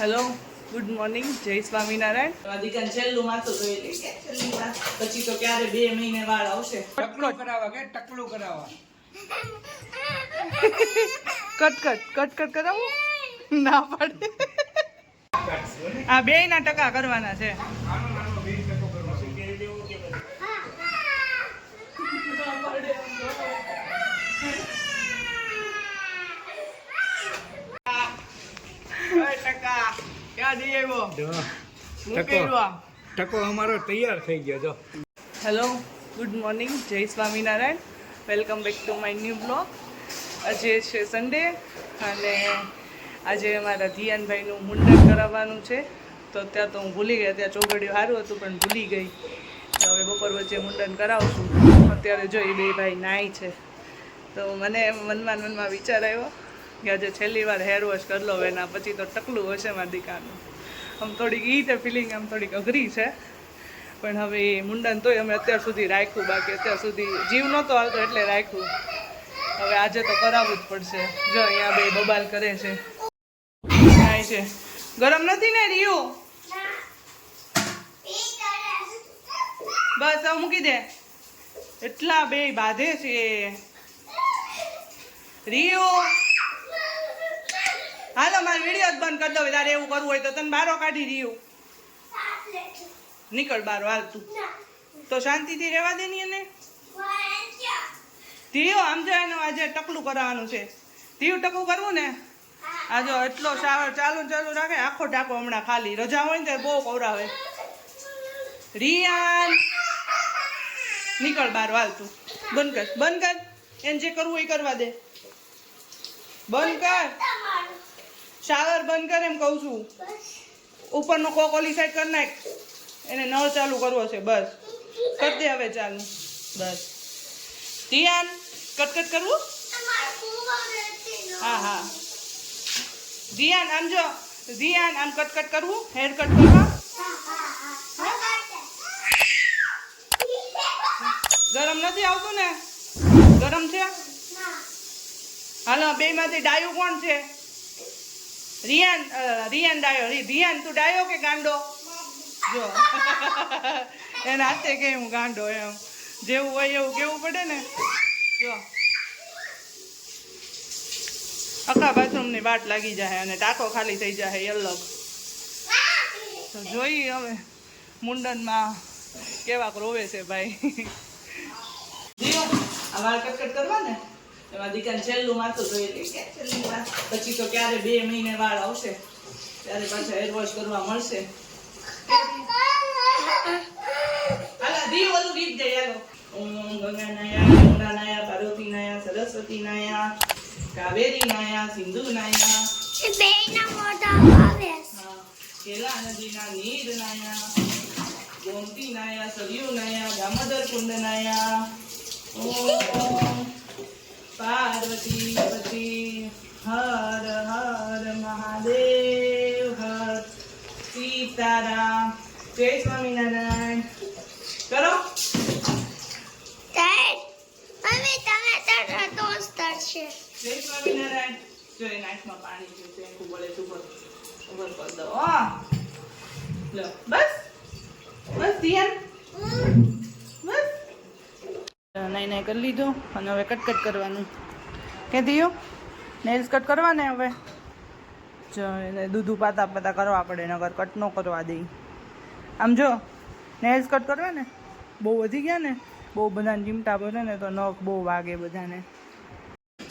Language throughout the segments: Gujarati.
હેલો, ગુડ મોર્નિંગ, જય સ્વામિનારાયણ. દીકરા છેલ્લું માથું ધોઈ લે કે છેલ્લી વાર પછી તો ક્યારે 2 મહિને વાળ આવશે. ટકલું કરાવવા કે ટકલું કરાવવા કટ કરાવું ના પડે. આ 2 ના ટકા કરવાના છે. ટકો અમારો તૈયાર થઈ ગયો જો. હેલો, ગુડ મોર્નિંગ, જય Swaminarayan. Welcome back to my new blog. આજે છે સન્ડે અને આજે અમારા ધીયાનભાઈનું મુંડન કરાવવાનું છે. તો ત્યાં તો હું ભૂલી ગઈ, ત્યાં ચોઘડિયું સારું હતું પણ ભૂલી ગઈ. તો હવે બપોર વચ્ચે મુંડન કરાવશું. અત્યારે જો એ 2 ભાઈ નાઈ છે. તો મને મનમાં વિચાર આવ્યો કે આજે છેલ્લી વાર હેર વોશ કરી લો એના પછી તો ટકલું હશે મારા દીકાનું. આમ થોડીક એ રીતે ફિલિંગ આમ થોડીક અઘરી છે પણ હવે એ મુંડન તોય અમે અત્યાર સુધી રાખ્યું, બાકી અત્યાર સુધી જીવ નહોતો આવતો એટલે રાખ્યું. હવે આજે તો કરાવવું જ પડશે. જો અહીંયા 2 બબાલ કરે છે. થાય છે ગરમ નથી ને રિયો? બસ હવે મૂકી દે. એટલા 2 બાંધે છે રિયો. હાલો મારી વિડીયો જ બંધ કરી દો. તારે એવું કરવું હોય તો તને બારો કાઢી રહ્યું. નીકળ બારો હાલ તું તો શાંતિથી રહેવા દે ની એને. ધીયો આમ જો એનું આજે ટકલું કરાવવાનું છે. ધીયું ટકલું કરવું ને આ જો એટલો શાવર ચાલુ રાખે આખો ટાંકો હમણાં ખાલી રજા હોય ને ત્યારે બહુ કવરાવે. રિયાન નીકળ બારો હાલ તું. બંધ કર એને જે કરવું એ કરવા દે. બંધ કર શાવર બંધ કર એમ કહું છું. ઉપરનો કોક ઓલી સાઈડ કરી નાખ. એને નળ ચાલુ કરવો છે. બસ કરી દે હવે ચાલુ. બસ ધ્યાન કટ કરવું. હા ધ્યાન આમ જો. ધ્યાન આમ કટ કરવું. હેર કટ કરવા. ગરમ નથી આવતું ને? ગરમ છે? હાલો 2 માંથી ડાયું કોણ છે? રિયાન ડાયો. ધ્યાન તું ડાયો કે ગાંડો? જો એના હાથે કે હું ગાંડો એમ જેવું હોય એવું કેવું પડે ને. જો આખા બાથરૂમની વાટ લાગી જાય અને ટાંકો ખાલી થઈ જાય અલગ. તો જોઈ હવે મુંડનમાં કેવાક રોવે છે ભાઈ. આ વાળ કટ કરવા ને એમાં દીકરાને છેલ્લું માથું ધોઈ લે કે છેલ્લી વાર પછી તો ક્યારે 2 મહિને વાળ આવશે ત્યારે પાછા હેર વોશ કરવા મળશે. હાલા દી ઓલું ગીત જાય. હાલો ઓમ ગંગા નાયા યમુના નાયા પાર્વતી નાયા સરસ્વતી નાયા કાવેરી નાયા સિંધુ નાયા બેના મોઢા આવે. હા કેલા નદીના નીર નાયા ગોમતી નાયા સરયુ નાયા દામોદર કુંડ નાયા. ઓમ પાર્વતી પતિ હર હર મહાદેવ હર સીતારામ. જય સ્વામિનારાયણ કરો. જય સ્વામિનારાયણ. જો એ નાકમાં પાણી છે તે ખૂબ બોલે ઉપર કરી દો. લો બસ ધ્યાન. બસ નાઈ કરી લીધું અને હવે કટ કરવાનું. કે થયું નેલ્સ કટ કરવા ને હવે જો એને દૂધું પાતા કરવા પડે નગર કટ ન કરવા દે. આમ જો નેલ્સ કટ કરવા ને બહુ વધી ગયા ને બહુ બધાને ચીમટા ભરે ને તો નખ બહુ વાગે બધાને.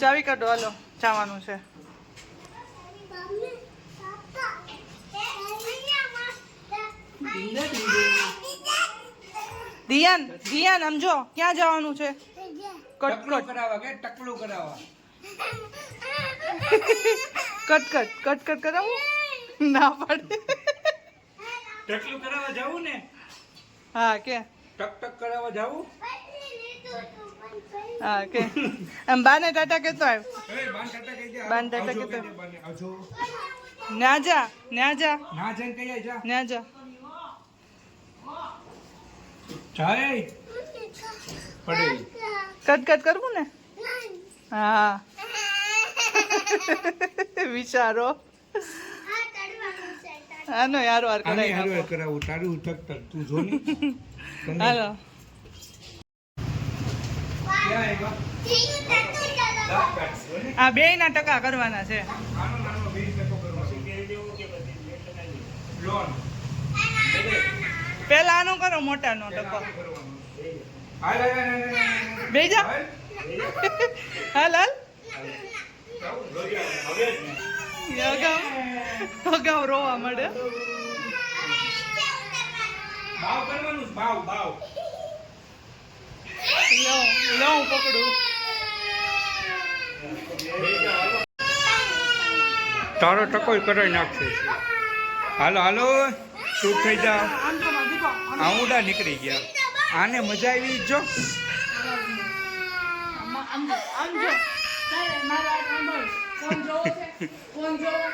ચાવી કાઢો હાલો જવાનું છે. ધ્યાન આમ જો ક્યાં જવાનું છે? ટકલું કરાવવા કે ટકલું કરાવવા કટ કરાવું ના પડે. ટકલું કરાવવા જાવું ને? હા કે ટક કરાવવા જાવું? હા કે આમ બાને ટાટા કેતો આવ. બાન ટાટા કેતો ના જા ના જઈને કઈ જા ના જા જાય પડે. કટ કરવું ને? હા વિચારો આનો યાર વાર આને કરાય હારવાર કરાવું તારું ઉઠક તું જો ને હાલો ક્યાં આવ્યા? દાંત કાઢશો ને? આ બે ના ટકા કરવાના છે આનો નાનો 20% કરવાનો. લોન. પેલા આનું કરો મોટાનો ટકો કરવાનું. હાલ, હાલ, હાલ, હાલ, હાલ. બે જા હાલ. હાલ હાલ હવે જ ને. અગાઉ રોવા મળે ભાવ કરવાનું છે, ભાવ ભાવ. લો હું પકડું તારો ટકોય કરાઈ નાખશે. હાલો હાલો ચૂપ થઈ જા. આવડા નીકળી ગયા. આને મજા આવી જ જો. આમ જો મારા સાંભળ ફોન જોવો છે ફોન જોવો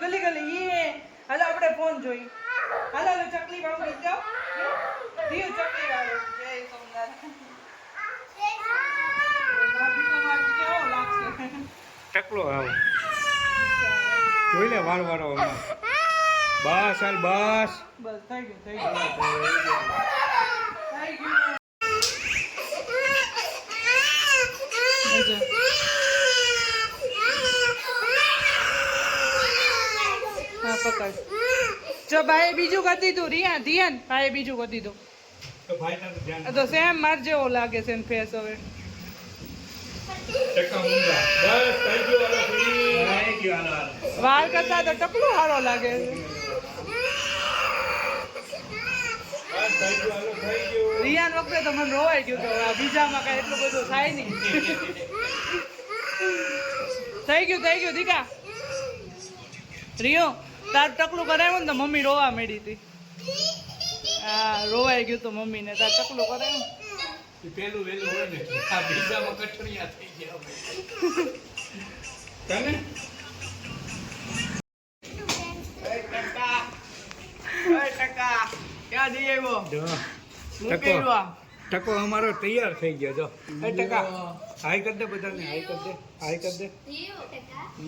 ગલી ગલી ઈ હાલો આપણે ફોન જોઈ હાલો હાલો ચકલી વાળું ગીત ગાઓ દિયો ચકલી વાળું જય સોમનાથ કેવો લાગશે ટકલો આવો જોઈ લે વાળ વાળો હમણાં. બસ હાલ બસ. બસ થઈ ગયું થઈ ગયું થઈ ગયું હા પકડ જો ભાઈ બીજું કરી દીધું રિયા ધ્યાન ભાઈ બીજું કરી દીધું તો ભાઈ તારું ધ્યાન આ તો સેમ માર જેવો લાગે છે ફેસ હવે ટકા ઊંધા. બસ થઈ ગયું હાલો ફ્રી. થઈ ગયું હાલો હાલો. વાળ કરતા તો ટકલું સારો લાગે છે બસ થઈ ગયું હાલો થઈ ગયું. રિયાન વખતે તો મને રોવાઈ ગયું તો આ બીજામાં કઈ એટલું બધું થાય નહીં થઈ ગયું દીકા રિયો તાર ટકલું કરાવ્યું ને તો મમ્મી રોવા માંડી હતી હા રોવાઈ ગયું તો મમ્મીને તાર ટકલું કરાવ્યું ઈ પેલું વેલું હોય ને આ બીજામાં કઠણિયા થઈ ગયા તને ક્યાં જઈ આવ્યો જો શું ટકો કર્યું આ ટકો અમારો તૈયાર થઈ ગયો જો એ ટકા હાઈ કર દે બધાને હાઈ કર દે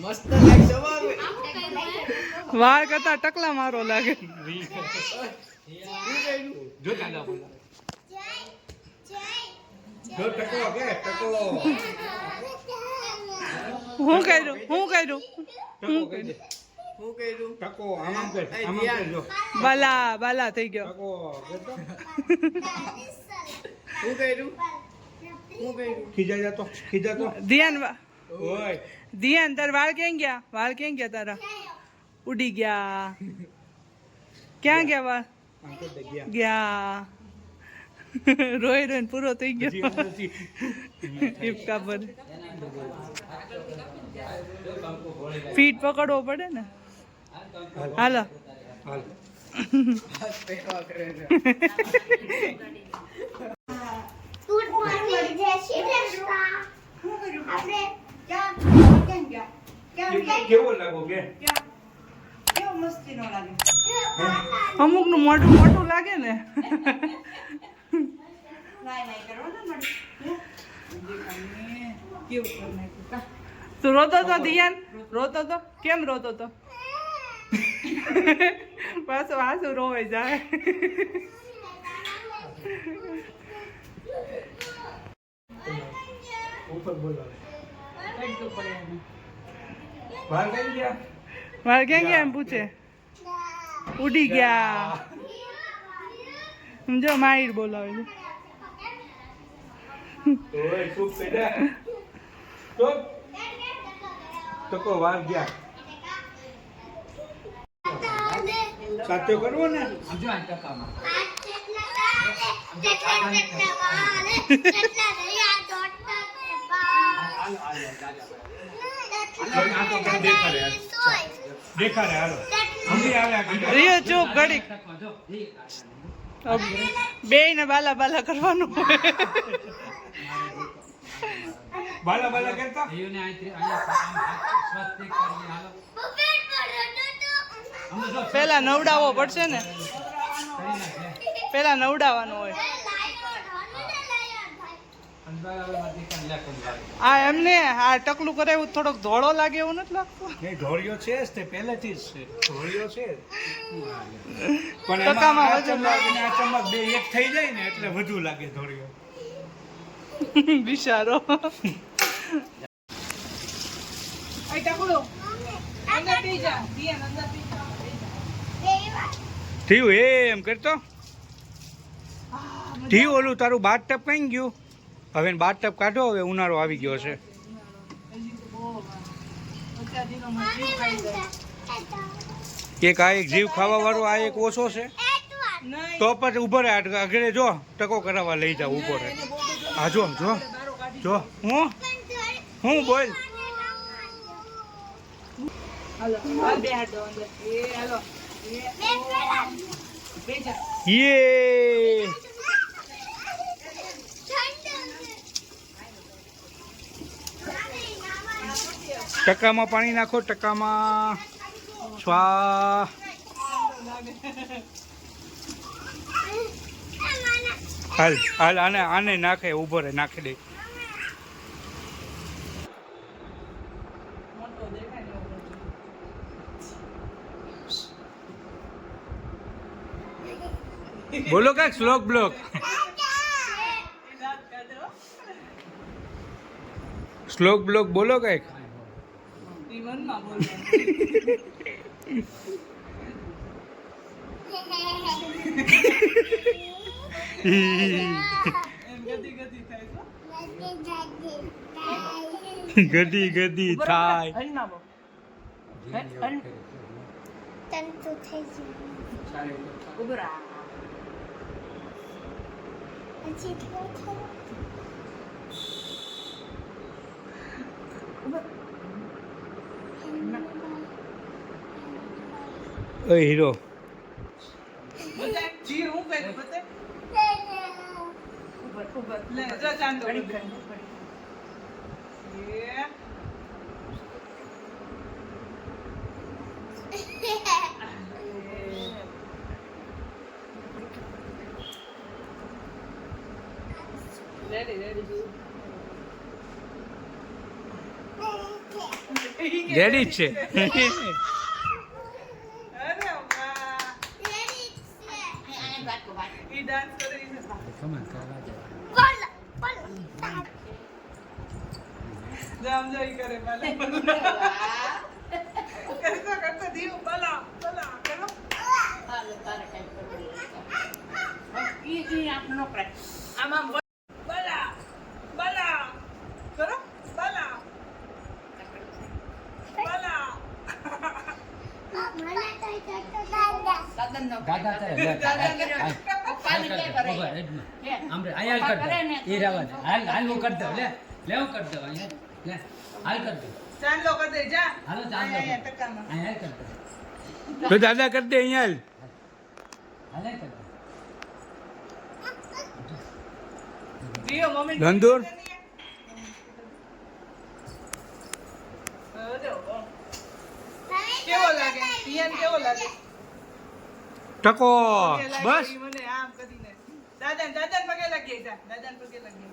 મસ્ત લાગશે વાળ કરતા ટકલા મારો લાગે જો દાદા બોલા જો ટકો કે ટકો હું કર્યું ટકો કહી દે ટકો આમ કર જો બાલા થઈ ગયો ટકો બેટો હું કર્યું ખીજાઈ જાતો ધ્યાન ઓય ધ્યાન તાર વાળ ક્યાં ગયા તારા ઉડી ગયા ક્યાં ગયા વાળ આમ કર દે ગયા ગયા રોઈ પૂરો થઈ ગયો હજી અંદરથી ટીપકા પર ફીટ પકડવો પડે ને હાલો હાલ ગુડ મોર્નિંગ જય શ્રી કૃષ્ણ આપણે કેવો લાગો કે અમુક નું મોટું લાગે ને તું રોતો તો ધ્યાન રોતો તો કેમ રોતો તો પાછો આંસુ રોવાઈ જાય ઉપર બોલો બહાર કઈ ગયા મારે ક્યાં ગયા એમ પૂછે ઉડી ગયા સમજો માહિર બોલાવે છે ઓય ચૂપ થઈ જા ચૂપ ટકો વાર ગયા સાચો કરવો ને દેખાડે હાલો હમણાં આવ્યા રિયો ચૂપ ઘડીક બે ને બાલા કરવાનું બાલા બાલા કરતા પેલા નવડાવવો પડશે ને, પેલા નવડાવવાનું હોય. આ એમને આ ટકલું કરાવ્યું થોડોક ધોળો લાગે એવું નથી લાગતું? નહીં, ઢોળિયો છે જ તે પહેલેથી જ છે, ઢોળિયો છે જ. પણ ટકામાં એમાં આ વજન ચમક અને આ ચમક બે એક થઈ જાય ને એટલે વધુ લાગે ઢોળિયો. બિચારો. આ ટકલું અંદર પી જા, ધ્યાન અંદર પી જા. થયું એમ કરતો થયું. ઓલું તારું બાથ ટપ કઈ ગયું? હવે બાથ ટપ કાઢો, હવે ઉનાળો આવી ગયો છે. એક આ એક જીવ ખાવા વાળો આ એક ઓછો છે. તો પછી ઉભો રહે, આગળ જો ટકો કરાવવા લઈ જાવ, ઉભો રહે. હા જો જો જો હું બોલ. હાલો હાલ બે હાથ દો અંદર. એ હાલો બે જા. યે ટકામાં પાણી નાખો, ટકામાં સ્વા. હાલ હાલ આને આને નાખે, ઉભો રહે, નાખી દે. મોટો દેખાય ને એવું. બોલો કાંઈક શ્લોક બ્લોક. શ્લોક બ્લોક બોલો કાંઈક. ઈ મનમાં બોલવાનું. એમ ગદી ગદી થાય છે. ગદી ગદી થાય. હલ ના બો. હલ તંતુ થઈ ગયું. ઉભરા. પછી થોડું ઓય હીરો. બતાય જી હું કઈ બતાય. ઉભર ઉભર લે જા ચાંદો. એ રેડી રેડી. રેડી જ છે. અરે વાહ. ઈ ડાન્સ કરે છે. જામ જોઈ કરે બાલા. કરતા કરતા દીવ બાલા બાલા કરો. આમાં બાલા બાલા કરો બાલા બાલા. મને તો દાદા ચાંદલો કર દે જા. અહીંયા ટકામાં. તો દાદા કરી દે અહીંયા. દીવ મમ્મી ધંધુર. કેવો લાગે પિયાન? કેવો લાગે? ટકો પગે લાગે બસ. ઈ મને આમ કરીને દાદાને પગે લાગી જા. દાદાને પગે લાગી.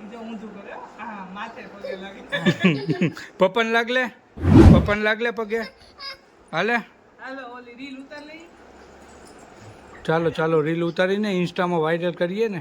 ઈ જો ઊંધું કરે હો. હા માથે પગે લાગે. પપ્પાને લાગલે, પપ્પાને લાગલે પગે. હાલે હાલો ઓલી રીલ ઉતાર લઈ. ચાલો ચાલો રીલ ઉતારીને ઇન્સ્ટામાં વાયરલ કરીએ ને.